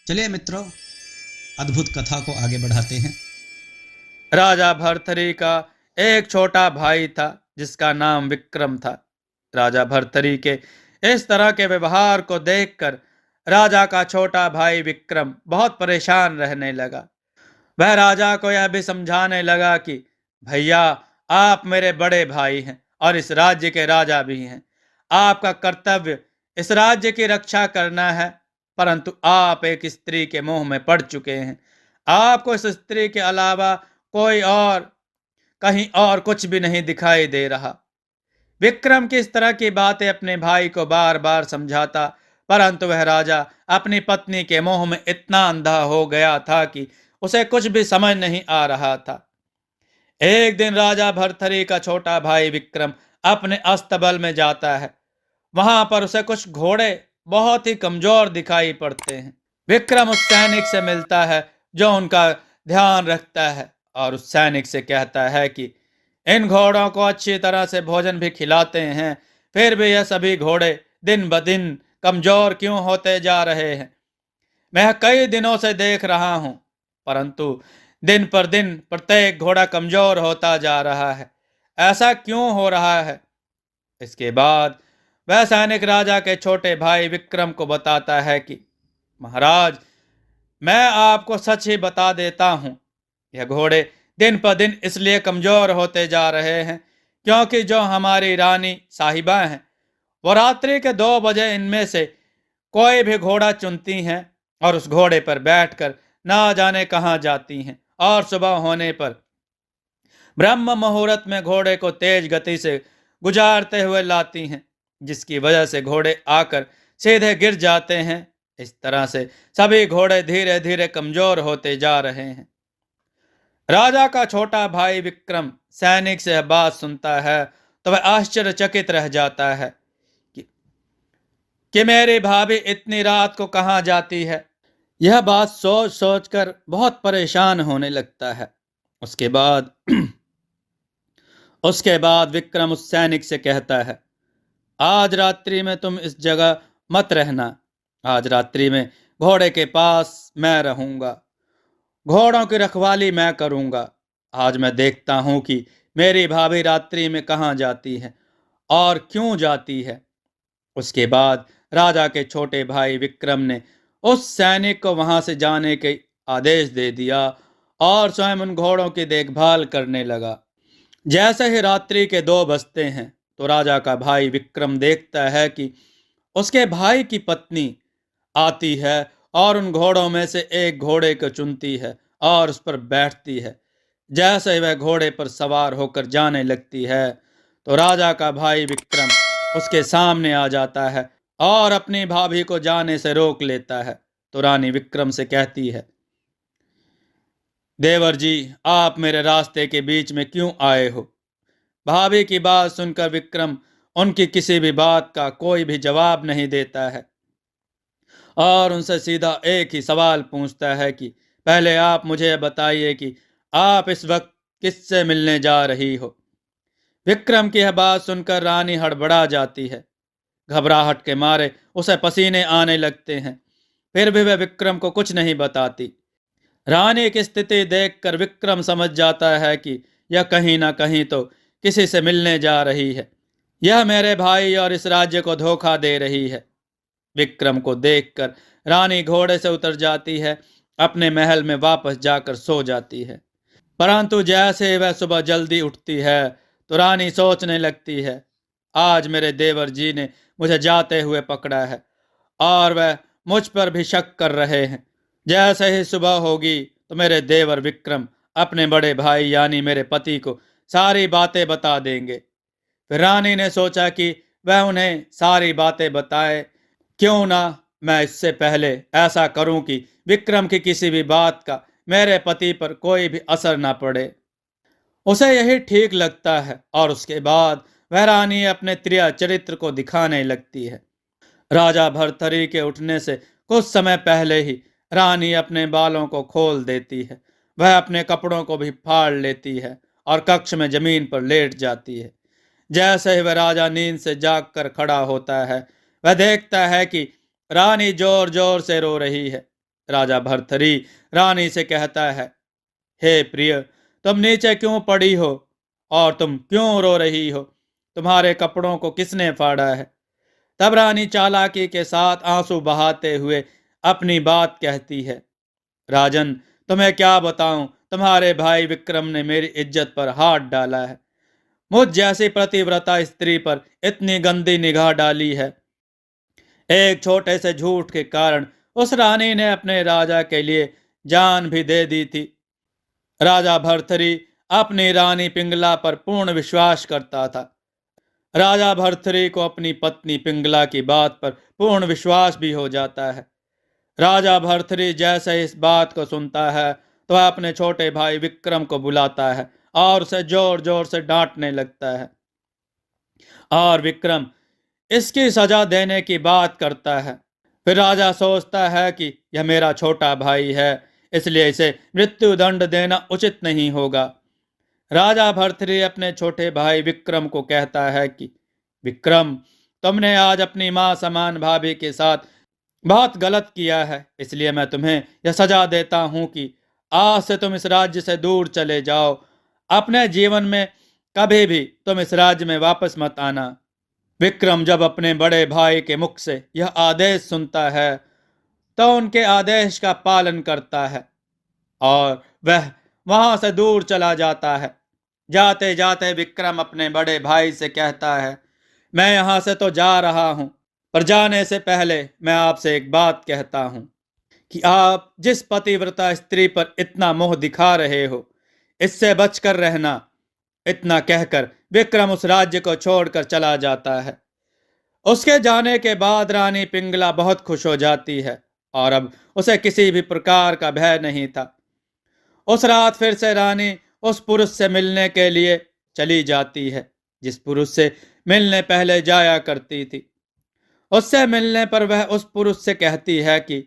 चलिए मित्रों, अद्भुत कथा को आगे बढ़ाते हैं। राजा भर्तरी का एक छोटा भाई था जिसका नाम विक्रम था। राजा भर्तरी के इस तरह के व्यवहार को देखकर राजा का छोटा भाई विक्रम बहुत परेशान रहने लगा। वह राजा को यह भी समझाने लगा कि भैया, आप मेरे बड़े भाई हैं और इस राज्य के राजा भी हैं। आपका कर्तव्य इस राज्य की रक्षा करना है, परंतु आप एक स्त्री के मोह में पड़ चुके हैं। आपको इस स्त्री के अलावा कोई और कहीं और कुछ भी नहीं दिखाई दे रहा। विक्रम की इस तरह की बातें अपने भाई को बार बार समझाता, परंतु वह राजा अपनी पत्नी के मोह में इतना अंधा हो गया था कि उसे कुछ भी समझ नहीं आ रहा था। एक दिन राजा भर्तरी का छोटा भाई विक्रम अपने अस्तबल में जाता है। वहां पर उसे कुछ घोड़े बहुत ही कमजोर दिखाई पड़ते हैं। विक्रम उस सैनिक से मिलता है जो उनका ध्यान रखता है और उस सैनिक से कहता है कि इन घोड़ों को अच्छी तरह से भोजन भी खिलाते हैं, फिर भी यह सभी घोड़े दिन ब दिन कमजोर क्यों होते जा रहे हैं। मैं कई दिनों से देख रहा हूं, परंतु दिन पर दिन प्रत्येक घोड़ा कमजोर होता जा रहा है। ऐसा क्यों हो रहा है? इसके बाद वह सैनिक राजा के छोटे भाई विक्रम को बताता है कि महाराज, मैं आपको सच ही बता देता हूं, यह घोड़े दिन पर दिन इसलिए कमजोर होते जा रहे हैं क्योंकि जो हमारी रानी साहिबा हैं, वो रात्रि के 2 बजे इनमें से कोई भी घोड़ा चुनती हैं और उस घोड़े पर बैठकर ना जाने कहां जाती हैं, और सुबह होने पर ब्रह्म मुहूर्त में घोड़े को तेज गति से गुजारते हुए लाती हैं, जिसकी वजह से घोड़े आकर सीधे गिर जाते हैं। इस तरह से सभी घोड़े धीरे धीरे कमजोर होते जा रहे हैं। राजा का छोटा भाई विक्रम सैनिक से यह बात सुनता है तो वह आश्चर्यचकित रह जाता है कि, कि मेरी भाभी इतनी रात को कहाँ जाती है। यह बात सोच सोच कर बहुत परेशान होने लगता है। उसके बाद उसके बाद विक्रम उस सैनिक से कहता है, आज रात्रि में तुम इस जगह मत रहना। आज रात्रि में घोड़े के पास मैं रहूंगा, घोड़ों की रखवाली मैं करूंगा। आज मैं देखता हूं कि मेरी भाभी रात्रि में कहाँ जाती है और क्यों जाती है। उसके बाद राजा के छोटे भाई विक्रम ने उस सैनिक को वहां से जाने के आदेश दे दिया और स्वयं उन घोड़ों की देखभाल करने लगा। जैसे ही रात्रि के 2 बजते हैं तो राजा का भाई विक्रम देखता है कि उसके भाई की पत्नी आती है और उन घोड़ों में से एक घोड़े को चुनती है और उस पर बैठती है। जैसे ही वह घोड़े पर सवार होकर जाने लगती है तो राजा का भाई विक्रम उसके सामने आ जाता है और अपनी भाभी को जाने से रोक लेता है। तो रानी विक्रम से कहती है, देवर जी, आप मेरे रास्ते के बीच में क्यों आए हो? भाभी की बात सुनकर विक्रम उनकी किसी भी बात का कोई भी जवाब नहीं देता है और उनसे सीधा एक ही सवाल पूछता है कि पहले आप मुझे बताइए कि आप इस वक्त किससे मिलने जा रही हो। विक्रम की यह बात सुनकर रानी हड़बड़ा जाती है। घबराहट के मारे उसे पसीने आने लगते हैं, फिर भी वह विक्रम को कुछ नहीं बताती। रानी की स्थिति देखकर विक्रम समझ जाता है कि यह कहीं ना कहीं तो किसी से मिलने जा रही है। यह मेरे भाई और इस राज्य को धोखा दे रही है। विक्रम को देखकर रानी घोड़े से उतर जाती है, अपने महल में वापस जाकर सो जाती है। परंतु जैसे वह सुबह जल्दी उठती है तो रानी सोचने लगती है, आज मेरे देवर जी ने मुझे जाते हुए पकड़ा है और वह मुझ पर भी शक कर रहे हैं। जैसे ही सुबह होगी तो मेरे देवर विक्रम अपने बड़े भाई यानी मेरे पति को सारी बातें बता देंगे। फिर रानी ने सोचा कि वह उन्हें सारी बातें बताए। क्यों ना मैं इससे पहले ऐसा करूं कि विक्रम की किसी भी बात का मेरे पति पर कोई भी असर ना पड़े। उसे यही ठीक लगता है और उसके बाद वह रानी अपने त्रिया चरित्र को दिखाने लगती है। राजा भर्तरी के उठने से कुछ समय पहले ही रानी अपने बालों को खोल देती है। वह अपने कपड़ों को भी फाड़ लेती है और कक्ष में जमीन पर लेट जाती है। जैसे ही वह राजा नींद से जागकर खड़ा होता है, वह देखता है कि रानी जोर जोर से रो रही है। राजा भर्तरी रानी से कहता है, हे प्रिय, तुम नीचे क्यों पड़ी हो और तुम क्यों रो रही हो? तुम्हारे कपड़ों को किसने फाड़ा है? तब रानी चालाकी के साथ आंसू बहाते हुए अपनी बात कहती है, राजन, तुम्हें क्या बताऊं, तुम्हारे भाई विक्रम ने मेरी इज्जत पर हाथ डाला है। मुझ जैसी पतिव्रता स्त्री पर इतनी गंदी निगाह डाली है। एक छोटे से झूठ के कारण उस रानी ने अपने राजा के लिए जान भी दे दी थी। राजा भर्तरी अपनी रानी पिंगला पर पूर्ण विश्वास करता था। राजा भर्तरी को अपनी पत्नी पिंगला की बात पर पूर्ण विश्वास भी हो जाता है। राजा भर्तरी जैसे इस बात को सुनता है तो वह अपने छोटे भाई विक्रम को बुलाता है और उसे जोर जोर से डांटने लगता है। और विक्रम इसकी सजा देने की बात करता है। फिर राजा सोचता है कि यह मेरा छोटा भाई है, इसलिए इसे मृत्यु दंड देना उचित नहीं होगा। राजा भर्तृहरि अपने छोटे भाई विक्रम को कहता है कि विक्रम, तुमने आज अपनी मां समान भाभी के साथ बहुत गलत किया है, इसलिए मैं तुम्हें यह सजा देता हूं कि आज से तुम इस राज्य से दूर चले जाओ। अपने जीवन में कभी भी तुम इस राज्य में वापस मत आना। विक्रम जब अपने बड़े भाई के मुख से यह आदेश सुनता है तो उनके आदेश का पालन करता है और वह वहां से दूर चला जाता है। जाते जाते विक्रम अपने बड़े भाई से कहता है, मैं यहां से तो जा रहा हूं, पर जाने से पहले मैं आपसे एक बात कहता हूं कि आप जिस पतिव्रता स्त्री पर इतना मोह दिखा रहे हो, इससे बचकर रहना। इतना कहकर विक्रम उस राज्य को छोड़कर चला जाता है। उसके जाने के बाद रानी पिंगला बहुत खुश हो जाती है और अब उसे किसी भी प्रकार का भय नहीं था। उस रात फिर से रानी उस पुरुष से मिलने के लिए चली जाती है जिस पुरुष से मिलने पहले जाया करती थी। उससे मिलने पर वह उस पुरुष से कहती है कि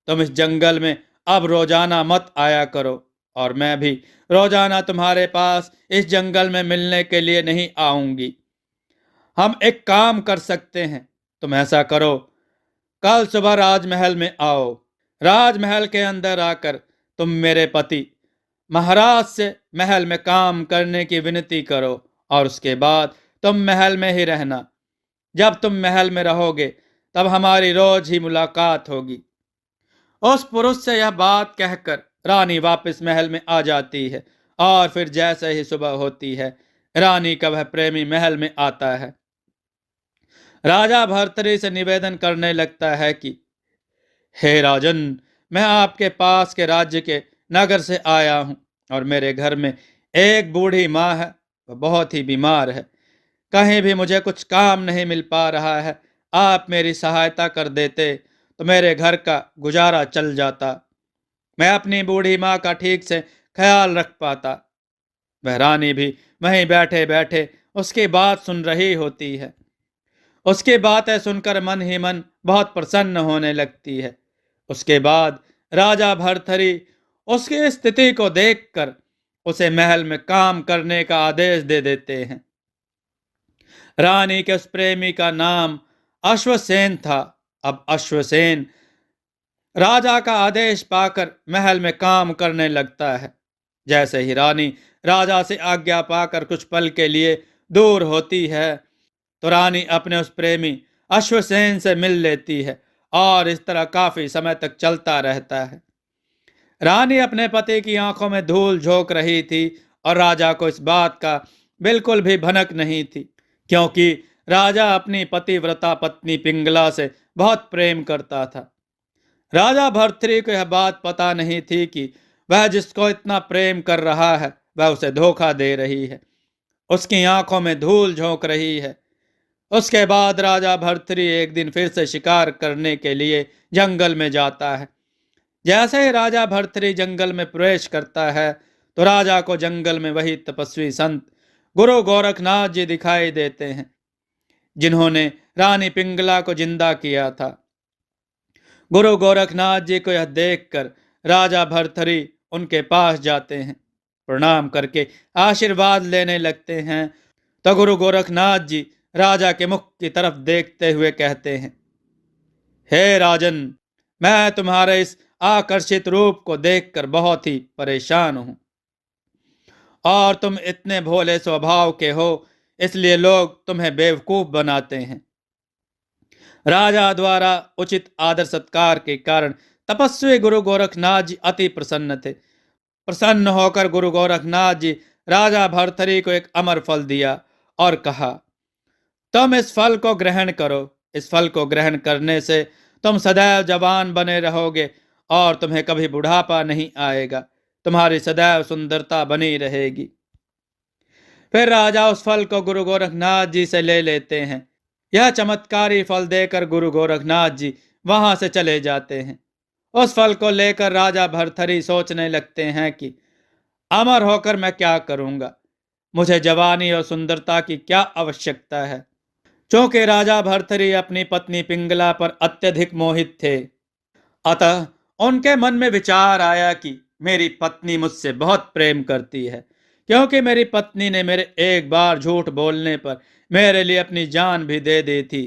तुम इस जंगल में अब रोजाना मत आया करो और मैं भी रोजाना तुम्हारे पास इस जंगल में मिलने के लिए नहीं आऊंगी। हम एक काम कर सकते हैं, तुम ऐसा करो, कल सुबह राजमहल में आओ। राजमहल के अंदर आकर तुम मेरे पति महाराज से महल में काम करने की विनती करो और उसके बाद तुम महल में ही रहना। जब तुम महल में रहोगे तब हमारी रोज ही मुलाकात होगी। उस पुरुष से यह बात कहकर रानी वापस महल में आ जाती है और फिर जैसे ही सुबह होती है रानी का वह प्रेमी महल में आता है। राजा भर्तृहरि से निवेदन करने लगता है कि हे राजन, मैं आपके पास के राज्य के नगर से आया हूं और मेरे घर में एक बूढ़ी माँ है, वह बहुत ही बीमार है। कहीं भी मुझे कुछ काम नहीं मिल पा रहा है। आप मेरी सहायता कर देते तो मेरे घर का गुजारा चल जाता। मैं अपनी बूढ़ी माँ का ठीक से ख्याल रख पाता। वह रानी भी वहीं बैठे बैठे उसकी बात सुन रही होती है। उसकी बातें सुनकर मन ही मन बहुत प्रसन्न होने लगती है। उसके बाद राजा भर्तृहरि उसकी स्थिति को देखकर उसे महल में काम करने का आदेश दे देते हैं। रानी के उस प्रेमी का नाम अश्वसेन था। अब अश्वसेन राजा का आदेश पाकर महल में काम करने लगता है। जैसे ही रानी राजा से आज्ञा पाकर कुछ पल के लिए दूर होती है तो रानी अपने उस प्रेमी अश्वसेन से मिल लेती है और इस तरह काफी समय तक चलता रहता है। रानी अपने पति की आंखों में धूल झोंक रही थी और राजा को इस बात का बिल्कुल भी भनक नहीं थी, क्योंकि राजा अपनी पतिव्रता पत्नी पिंगला से बहुत प्रेम करता था। राजा भर्तृहरि को यह बात पता नहीं थी कि वह जिसको इतना प्रेम कर रहा है वह उसे धोखा दे रही है, उसकी आंखों में धूल झोंक रही है। उसके बाद राजा भर्तृहरि एक दिन फिर से शिकार करने के लिए जंगल में जाता है। जैसे ही राजा भर्तृहरि जंगल में प्रवेश करता है तो राजा को जंगल में वही तपस्वी संत गुरु गोरखनाथ जी दिखाई देते हैं जिन्होंने रानी पिंगला को जिंदा किया था। गुरु गोरखनाथ जी को यह देखकर राजा भर्तृहरि उनके पास जाते हैं, प्रणाम करके आशीर्वाद लेने लगते हैं। तो गुरु गोरखनाथ जी राजा के मुख की तरफ देखते हुए कहते हैं, हे राजन, मैं तुम्हारे इस आकर्षित रूप को देखकर बहुत ही परेशान हूं, और तुम इतने भोले स्वभाव के हो, इसलिए लोग तुम्हें बेवकूफ बनाते हैं। राजा द्वारा उचित आदर सत्कार के कारण तपस्वी गुरु गोरखनाथ जी अति प्रसन्न थे। प्रसन्न होकर गुरु गोरखनाथ जी राजा भर्तरी को एक अमर फल दिया और कहा, तुम इस फल को ग्रहण करो। इस फल को ग्रहण करने से तुम सदैव जवान बने रहोगे और तुम्हें कभी बुढ़ापा नहीं आएगा। तुम्हारी सदैव सुंदरता बनी रहेगी। फिर राजा उस फल को गुरु गोरखनाथ जी से ले लेते हैं। यह चमत्कारी फल देकर गुरु गोरखनाथ जी वहां से चले जाते हैं। उस फल को लेकर राजा भर्तरी सोचने लगते हैं कि अमर होकर मैं क्या करूंगा, मुझे जवानी और सुंदरता की क्या आवश्यकता है। चूंकि राजा भर्तरी अपनी पत्नी पिंगला पर अत्यधिक मोहित थे, अतः उनके मन में विचार आया कि मेरी पत्नी मुझसे बहुत प्रेम करती है, क्योंकि मेरी पत्नी ने मेरे एक बार झूठ बोलने पर मेरे लिए अपनी जान भी दे दी थी।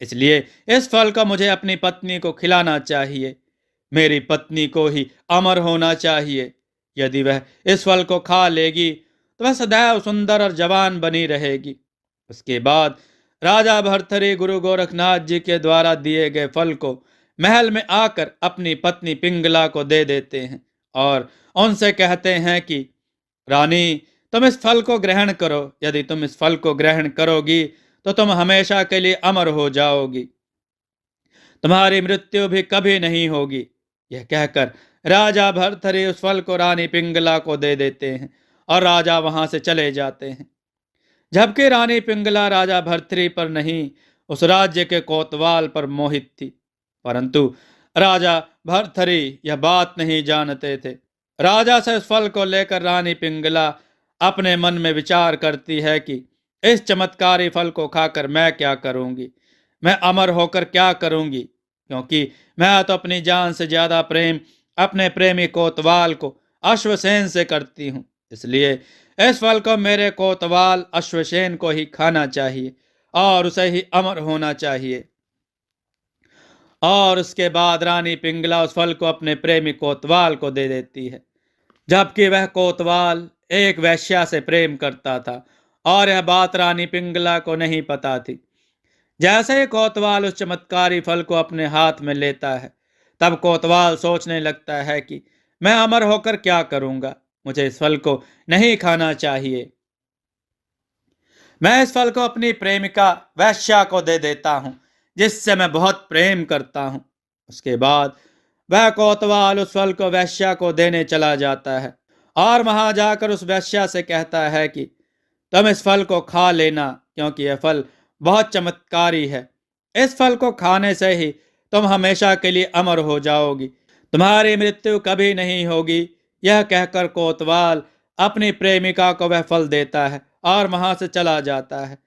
इसलिए इस फल को मुझे अपनी पत्नी को खिलाना चाहिए। मेरी पत्नी को ही अमर होना चाहिए। यदि वह इस फल को खा लेगी तो वह सदैव सुंदर और जवान बनी रहेगी। उसके बाद राजा भर्तरी गुरु गोरखनाथ जी के द्वारा दिए गए फल को महल में आकर अपनी पत्नी पिंगला को दे देते हैं और उनसे कहते हैं कि रानी, तुम इस फल को ग्रहण करो। यदि तुम इस फल को ग्रहण करोगी तो तुम हमेशा के लिए अमर हो जाओगी। तुम्हारी मृत्यु भी कभी नहीं होगी। यह कहकर राजा भर्तरी उस फल को रानी पिंगला को दे देते हैं और राजा वहां से चले जाते हैं। जबकि रानी पिंगला राजा भर्तरी पर नहीं, उस राज्य के कोतवाल पर मोहित थी। परंतु राजा भर्तरी यह बात नहीं जानते थे। राजा से इस फल को लेकर रानी पिंगला अपने मन में विचार करती है कि इस चमत्कारी फल को खाकर मैं क्या करूंगी, मैं अमर होकर क्या करूंगी, क्योंकि मैं तो अपनी जान से ज्यादा प्रेम अपने प्रेमी कोतवाल को अश्वसेन से करती हूँ। इसलिए इस फल को मेरे कोतवाल अश्वसेन को ही खाना चाहिए और उसे ही अमर होना चाहिए। और उसके बाद रानी पिंगला उस फल को अपने प्रेमी कोतवाल को दे देती है, जबकि वह कोतवाल एक वैश्या से प्रेम करता था और यह बात रानी पिंगला को नहीं पता थी। जैसे ही कोतवाल उस चमत्कारी फल को अपने हाथ में लेता है, तब कोतवाल सोचने लगता है कि मैं अमर होकर क्या करूंगा, मुझे इस फल को नहीं खाना चाहिए। मैं इस फल को अपनी प्रेमिका वैश्या को दे देता हूं, जिससे मैं बहुत प्रेम करता हूं। उसके बाद वह कोतवाल उस फल को वैश्या को देने चला जाता है और वहां जाकर उस वैश्या से कहता है कि तुम इस फल को खा लेना, क्योंकि यह फल बहुत चमत्कारी है। इस फल को खाने से ही तुम हमेशा के लिए अमर हो जाओगी, तुम्हारी मृत्यु कभी नहीं होगी। यह कहकर कोतवाल अपनी प्रेमिका को वह फल देता है और वहां से चला जाता है।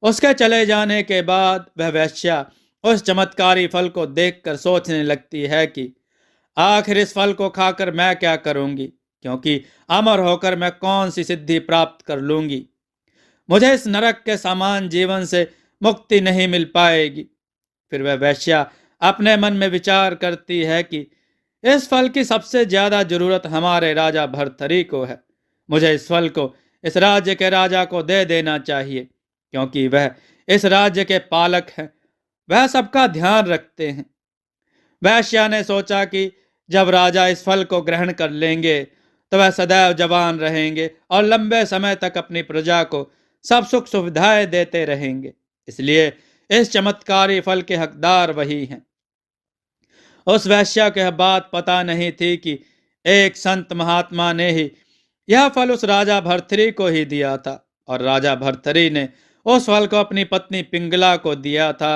उसके चले जाने के बाद वह वैश्या उस चमत्कारी फल को देखकर सोचने लगती है कि आखिर इस फल को खाकर मैं क्या करूंगी, क्योंकि अमर होकर मैं कौन सी सिद्धि प्राप्त कर लूंगी। मुझे इस नरक के समान जीवन से मुक्ति नहीं मिल पाएगी। फिर वह वैश्या अपने मन में विचार करती है कि इस फल की सबसे ज्यादा जरूरत हमारे राजा भर्तरी को है। मुझे इस फल को इस राज्य के राजा को दे देना चाहिए, क्योंकि वह इस राज्य के पालक हैं, वह सबका ध्यान रखते हैं। वैश्या ने सोचा कि जब राजा इस फल को ग्रहण कर लेंगे तो वह सदैव जवान रहेंगे और लंबे समय तक अपनी प्रजा को सब सुख सुविधाएं देते रहेंगे। इसलिए इस चमत्कारी फल के हकदार वही हैं। उस वैश्या को यह बात पता नहीं थी कि एक संत महात्मा ने ही यह फल उस राजा भर्तरी को ही दिया था और राजा भर्तरी ने उस फल को अपनी पत्नी पिंगला को दिया था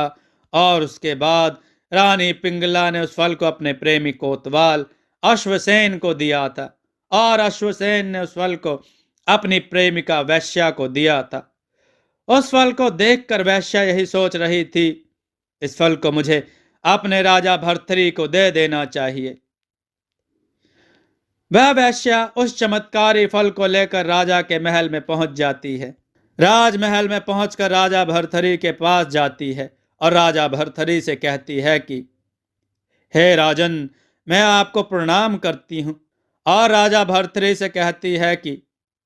और उसके बाद रानी पिंगला ने उस फल को अपने प्रेमी कोतवाल अश्वसेन को दिया था और अश्वसेन ने उस फल को अपनी प्रेमिका वैश्या को दिया था। उस फल को देखकर वैश्या यही सोच रही थी, इस फल को मुझे अपने राजा भर्तरी को दे देना चाहिए। वह वैश्या उस चमत्कारी फल को लेकर राजा के महल में पहुंच जाती है। राजमहल में पहुंचकर राजा भर्तरी के पास जाती है और राजा भर्तरी से कहती है कि हे राजन, मैं आपको प्रणाम करती हूँ। और राजा भर्तृहरि से कहती है कि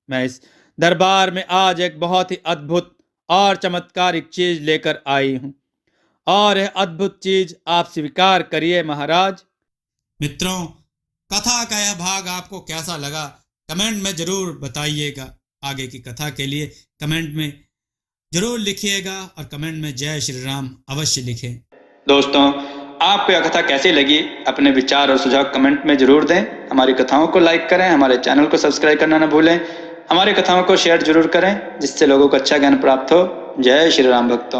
मैं इस दरबार में आज एक बहुत ही अद्भुत और चमत्कारिक चीज लेकर आई हूँ, और यह अद्भुत चीज आप स्वीकार करिए महाराज। मित्रों, कथा का यह भाग आपको कैसा लगा कमेंट में जरूर बताइएगा। आगे की कथा के लिए कमेंट में जरूर लिखिएगा और कमेंट में जय श्री राम अवश्य लिखें। दोस्तों, आपको यह कथा कैसी लगी अपने विचार और सुझाव कमेंट में जरूर दें। हमारी कथाओं को लाइक करें, हमारे चैनल को सब्सक्राइब करना न भूलें। हमारी कथाओं को शेयर जरूर करें जिससे लोगों को अच्छा ज्ञान प्राप्त हो। जय श्री राम भक्तों।